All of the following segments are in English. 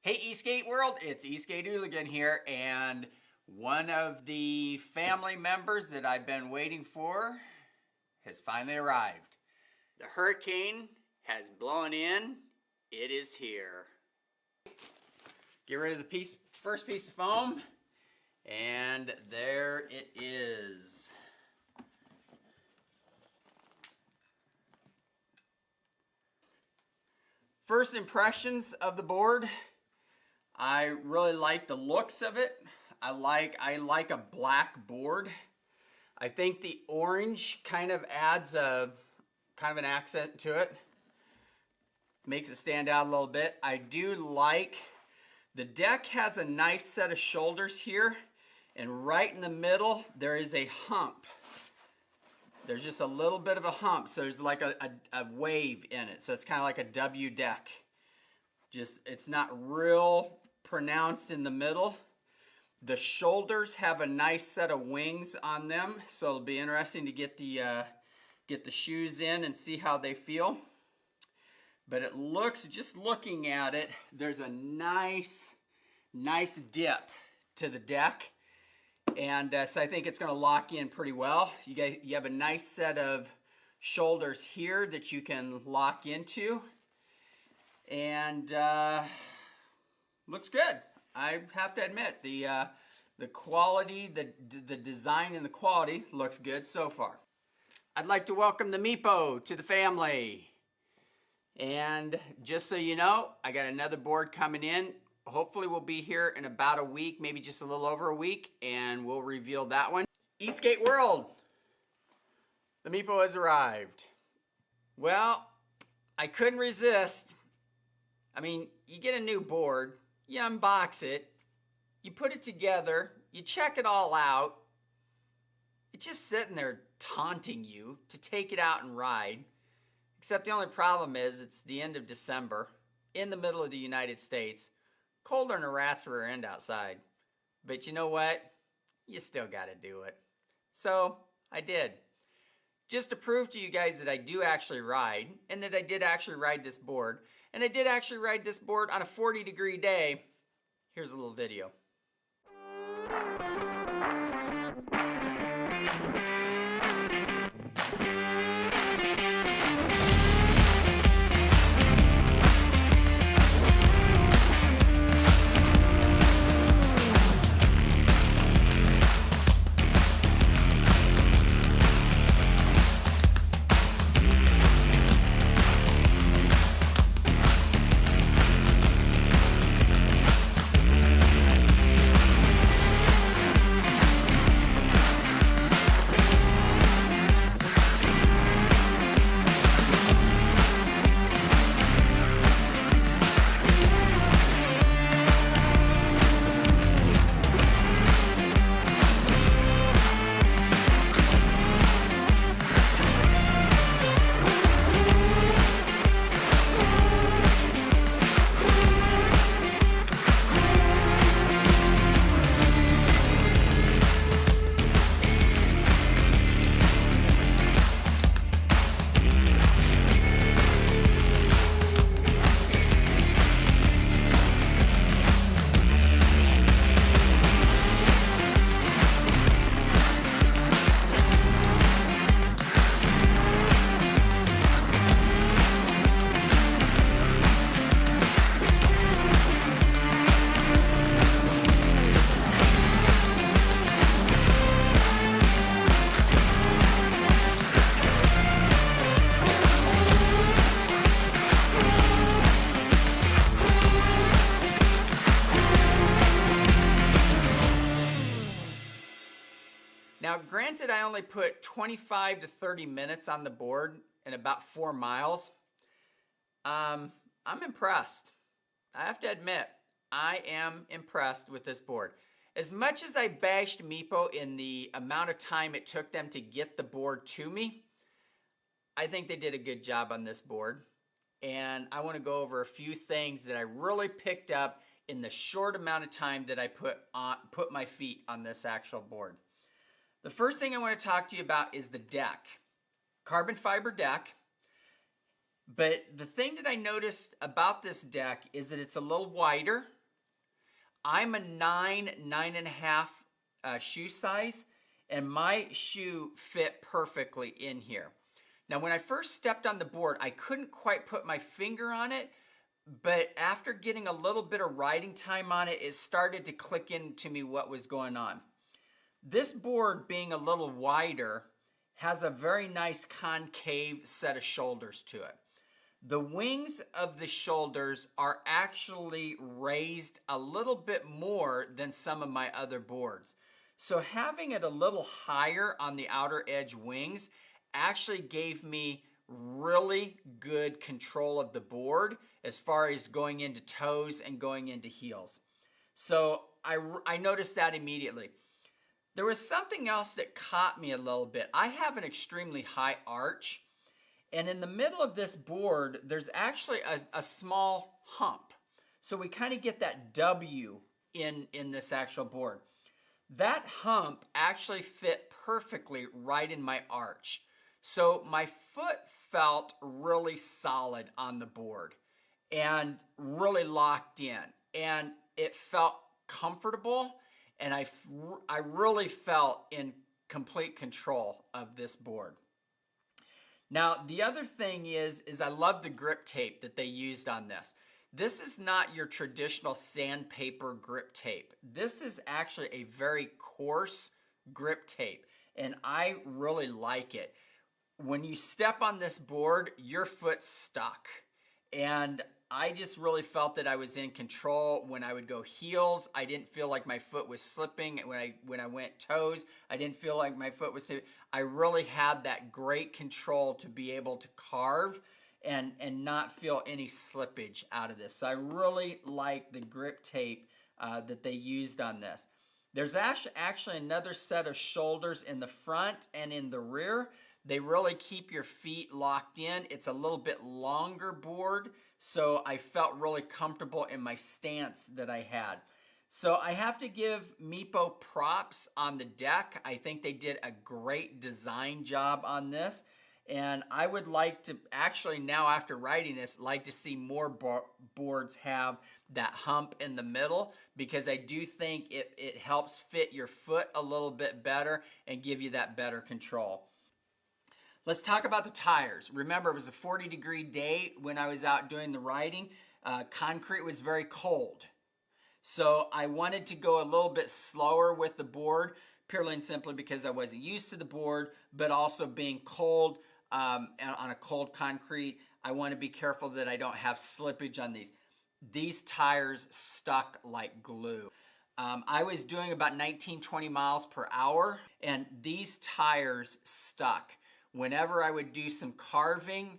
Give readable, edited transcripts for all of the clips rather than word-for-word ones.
Hey Eastgate World, it's Eastgate Hooligan here, and one of the family members that I've been waiting for has finally arrived. The hurricane has blown in. It is here. Get rid of the first piece of foam, and there it is. First impressions of the board. I really like the looks of it. I like a black board. I think the orange kind of adds an accent to it. Makes it stand out a little bit. I do like the deck has a nice set of shoulders here, and right in the middle there is a hump. There's just a little bit of a hump, so there's like a wave in it. So it's kind of like a W deck. Just, it's not real pronounced in the middle. The shoulders have a nice set of wings on them, so it'll be interesting to get the shoes in and see how they feel. But it looks, just looking at it, there's a nice dip to the deck. And so I think it's going to lock in pretty well. You have a nice set of shoulders here that you can lock into. And looks good. I have to admit, the quality, the design and the quality looks good so far. I'd like to welcome the Meepo to the family. And just so you know, I got another board coming in. Hopefully we'll be here in about a week, maybe just a little over a week, and we'll reveal that one. Eastgate World, the Meepo has arrived. Well, I couldn't resist. I mean, you get a new board, you unbox it, you put it together, you check it all out. It's just sitting there taunting you to take it out and ride. Except the only problem is it's the end of December, in the middle of the United States. Colder than a rat's rear end outside. But you know what? You still got to do it. So I did. Just to prove to you guys that I do actually ride, and that I did actually ride this board. And I did actually ride this board on a 40-degree day. Here's a little video. Now, granted, I only put 25 to 30 minutes on the board and about 4 miles. I'm impressed. I have to admit, I am impressed with this board. As much as I bashed Meepo in the amount of time it took them to get the board to me, I think they did a good job on this board. And I want to go over a few things that I really picked up in the short amount of time that I put my feet on this actual board. The first thing I want to talk to you about is the deck. Carbon fiber deck. But the thing that I noticed about this deck is that it's a little wider I'm a 9.5 shoe size, and my shoe fit perfectly in here. Now, when I first stepped on the board, I couldn't quite put my finger on it, but after getting a little bit of riding time on it, it started to click into me what was going on. This board, being a little wider, has a very nice concave set of shoulders to it. The wings of the shoulders are actually raised a little bit more than some of my other boards. So having it a little higher on the outer edge wings actually gave me really good control of the board as far as going into toes and going into heels. So I noticed that immediately. There was something else that caught me a little bit. I have an extremely high arch, and in the middle of this board, there's actually a small hump. So we kind of get that W in this actual board. That hump actually fit perfectly right in my arch. So my foot felt really solid on the board and really locked in. And it felt comfortable, and I really felt in complete control of this board. Now, the other thing is I love the grip tape that they used on this. This is not your traditional sandpaper grip tape. This is actually a very coarse grip tape, and I really like it. When you step on this board, your foot's stuck. And I just really felt that I was in control. When I would go heels, I didn't feel like my foot was slipping. When I went toes, I didn't feel like my foot was slipping. I really had that great control to be able to carve and not feel any slippage out of this. So I really like the grip tape that they used on this. There's actually another set of shoulders in the front and in the rear. They really keep your feet locked in. It's a little bit longer board, so I felt really comfortable in my stance that I had. So I have to give Meepo props on the deck. I think they did a great design job on this. And I would like to, actually now after writing this, like to see more boards have that hump in the middle, because I do think it helps fit your foot a little bit better and give you that better control. Let's talk about the tires. Remember, it was a 40-degree day when I was out doing the riding. Concrete was very cold. So I wanted to go a little bit slower with the board, purely and simply because I wasn't used to the board, but also being cold on a cold concrete, I want to be careful that I don't have slippage on these. These tires stuck like glue. I was doing about 19-20 miles per hour, and these tires stuck. Whenever I would do some carving,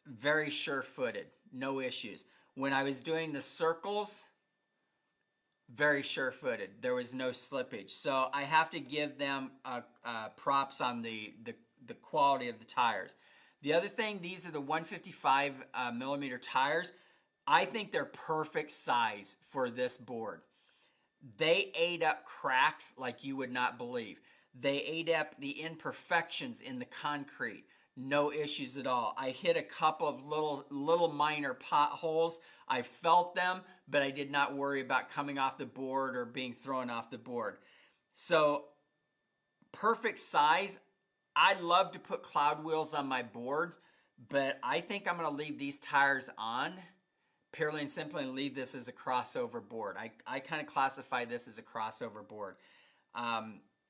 very sure-footed, no issues. When I was doing the circles, very sure-footed. There was no slippage. So I have to give them props on the quality of the tires. The other thing, these are the 155 millimeter tires. I think they're perfect size for this board. They ate up cracks like you would not believe. They ate up the imperfections in the concrete. No issues at all. I hit a couple of little minor potholes. I felt them, but I did not worry about coming off the board or being thrown off the board. So, perfect size. I love to put cloud wheels on my boards, but I think I'm going to leave these tires on purely and simply and leave this as a crossover board. I kind of classify this as a crossover board.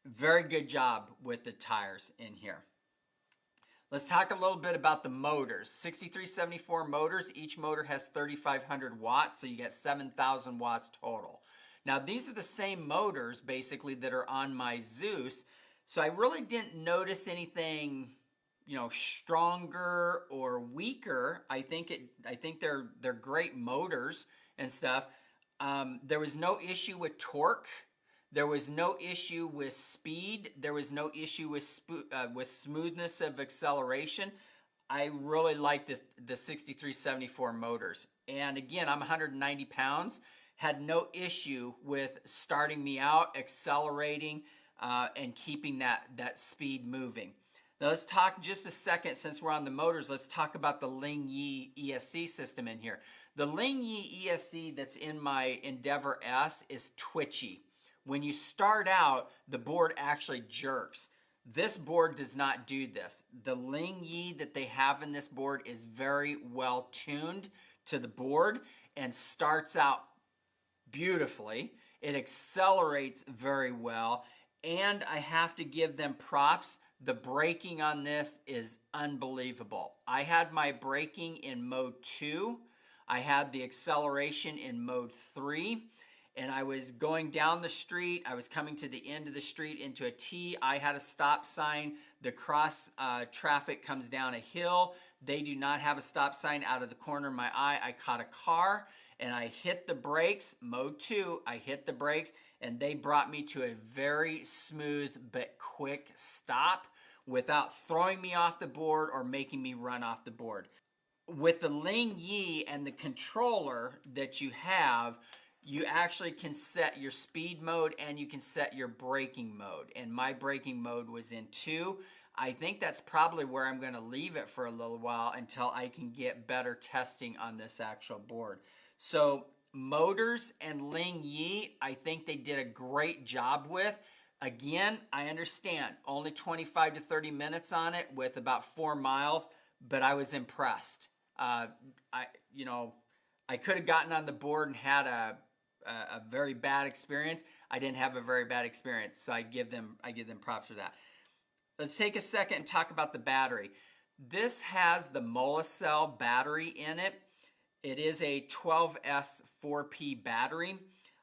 Very good job with the tires in here. Let's talk a little bit about the motors. 6374 motors. Each motor has 3,500 watts, so you get 7,000 watts total. Now, these are the same motors, basically, that are on my Zeus, so I really didn't notice anything, stronger or weaker. I think they're great motors and stuff. There was no issue with torque. There was no issue with speed. There was no issue with smoothness of acceleration. I really like the 6374 motors. And again, I'm 190 pounds. Had no issue with starting me out, accelerating, and keeping that speed moving. Now let's talk just a second, since we're on the motors, let's talk about the Ling Yi ESC system in here. The Ling Yi ESC that's in my Endeavor S is twitchy. When you start out, the board actually jerks. This board does not do this. The Ling Yi that they have in this board is very well tuned to the board and starts out beautifully. It accelerates very well, and I have to give them props. The braking on this is unbelievable. I had my braking in mode 2. I had the acceleration in mode 3, and I was going down the street. I was coming to the end of the street into a T. I had a stop sign. The cross traffic comes down a hill. They do not have a stop sign. Out of the corner of my eye, I caught a car, and I hit the brakes, mode 2, I hit the brakes, and they brought me to a very smooth but quick stop without throwing me off the board or making me run off the board. With the Ling Yi and the controller that you have, you actually can set your speed mode and you can set your braking mode. And my braking mode was in 2. I think that's probably where I'm going to leave it for a little while until I can get better testing on this actual board. So motors and Ling Yi, I think they did a great job with. Again, I understand only 25 to 30 minutes on it with about 4 miles, but I was impressed. I could have gotten on the board and had a very bad experience. I didn't have a very bad experience, so I give them props for that. Let's take a second and talk about the battery. This has the Molicel battery in it. It is a 12S 4P battery.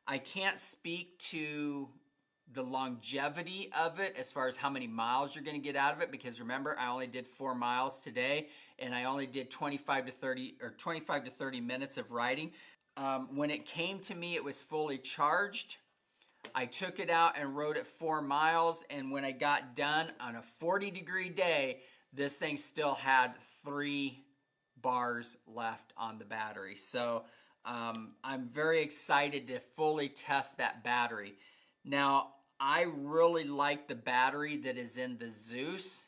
I can't speak to the longevity of it as far as how many miles you're going to get out of it, because remember, I only did 4 miles today and I only did 25 to 30 minutes of riding. When it came to me, it was fully charged. I took it out and rode it 4 miles, and when I got done on a 40-degree day, this thing still had 3 bars left on the battery. So I'm very excited to fully test that battery. Now, I really like the battery that is in the Zeus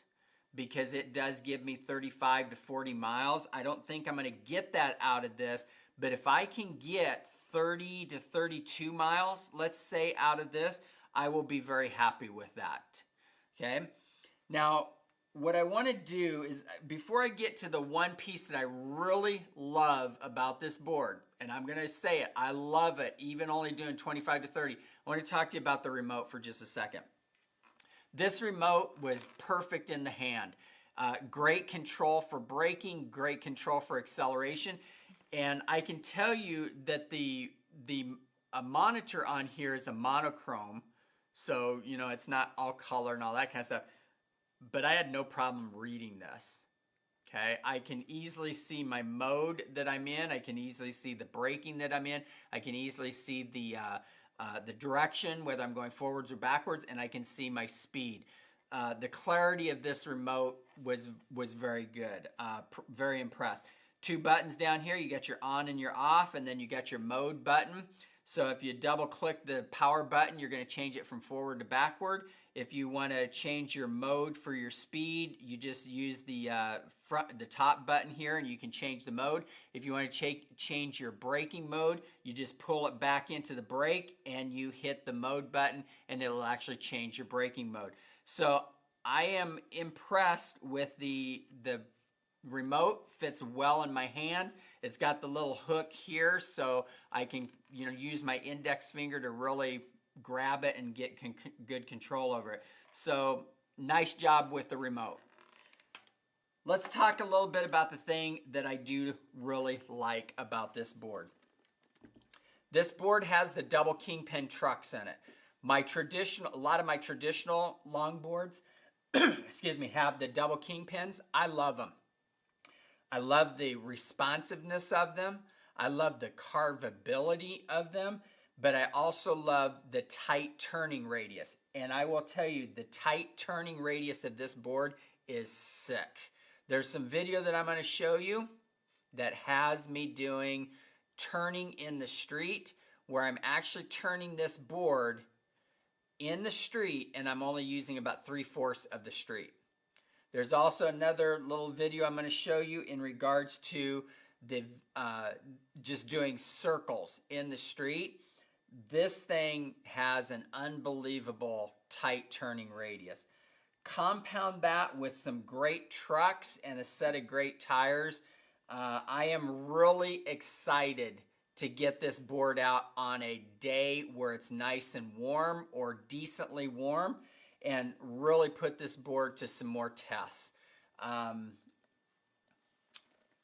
because it does give me 35 to 40 miles. I don't think I'm going to get that out of this, but if I can get 30 to 32 miles, let's say, out of this, I will be very happy with that. Okay? Now, what I want to do is, before I get to the one piece that I really love about this board, and I'm going to say it, I love it, even only doing 25 to 30, I want to talk to you about the remote for just a second. This remote was perfect in the hand. Great control for braking, great control for acceleration, and I can tell you that the monitor on here is a monochrome, so, you know, it's not all color and all that kind of stuff. But I had no problem reading this. Okay, I can easily see my mode that I'm in. I can easily see the braking that I'm in. I can easily see the direction, whether I'm going forwards or backwards, and I can see my speed. The clarity of this remote was very good. Very impressed. 2 buttons down here. You got your on and your off, and then you got your mode button. So if you double click the power button, you're going to change it from forward to backward. If you want to change your mode for your speed, you just use the top button here and you can change the mode. If you want to change your braking mode, you just pull it back into the brake and you hit the mode button and it'll actually change your braking mode. So I am impressed with the remote. Fits well in my hands. It's got the little hook here so I can, you know, use my index finger to really grab it and get good control over it. So nice job with the remote. Let's talk a little bit about the thing that I do really like about this board. This board has the double kingpin trucks in it. A lot of my traditional longboards, excuse me, have the double kingpins. I love them. I love the responsiveness of them. I love the carvability of them. But I also love the tight turning radius. And I will tell you, the tight turning radius of this board is sick. There's some video that I'm going to show you that has me doing turning in the street, where I'm actually turning this board in the street and I'm only using about 3/4 of the street. There's also another little video I'm going to show you in regards to just doing circles in the street. This thing has an unbelievable tight turning radius. Compound that with some great trucks and a set of great tires. I am really excited to get this board out on a day where it's nice and warm or decently warm and really put this board to some more tests.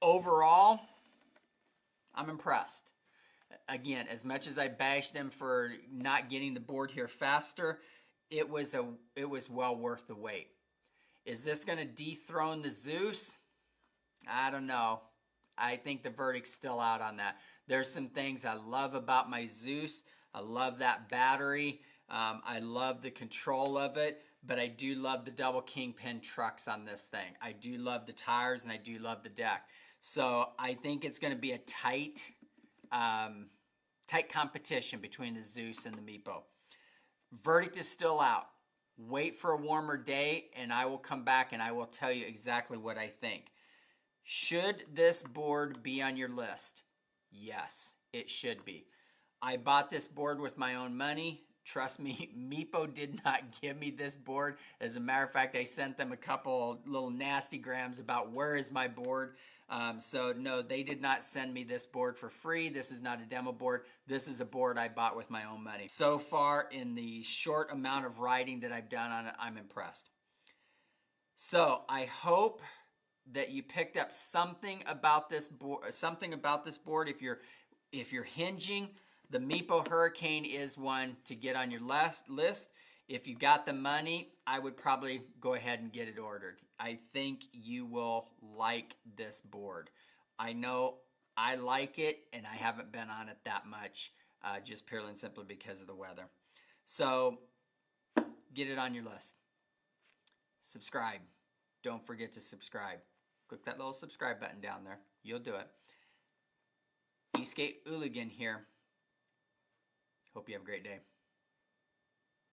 Overall, I'm impressed. Again, as much as I bashed them for not getting the board here faster, it was well worth the wait. Is this going to dethrone the Zeus? I don't know. I think the verdict's still out on that. There's some things I love about my Zeus. I love that battery. I love the control of it, but I do love the double kingpin trucks on this thing. I do love the tires, and I do love the deck. So I think it's going to be a tight competition between the Zeus and the Meepo. Verdict is still out. Wait for a warmer day, and I will come back and I will tell you exactly what I think. Should this board be on your list? Yes, it should be. I bought this board with my own money. Trust me, Meepo did not give me this board. As a matter of fact, I sent them a couple little nasty grams about where is my board. So no, they did not send me this board for free. This is not a demo board. This is a board I bought with my own money. So far, in the short amount of riding that I've done on it, I'm impressed. So I hope that you picked up something about this board. If you're hinging, the Meepo Hurricane is one to get on your list. If you got the money, I would probably go ahead and get it ordered. I think you will like this board. I know I like it, and I haven't been on it that much, just purely and simply because of the weather. So get it on your list. Subscribe. Don't forget to subscribe. Click that little subscribe button down there. You'll do it. Eastgate Hooligan here. Hope you have a great day.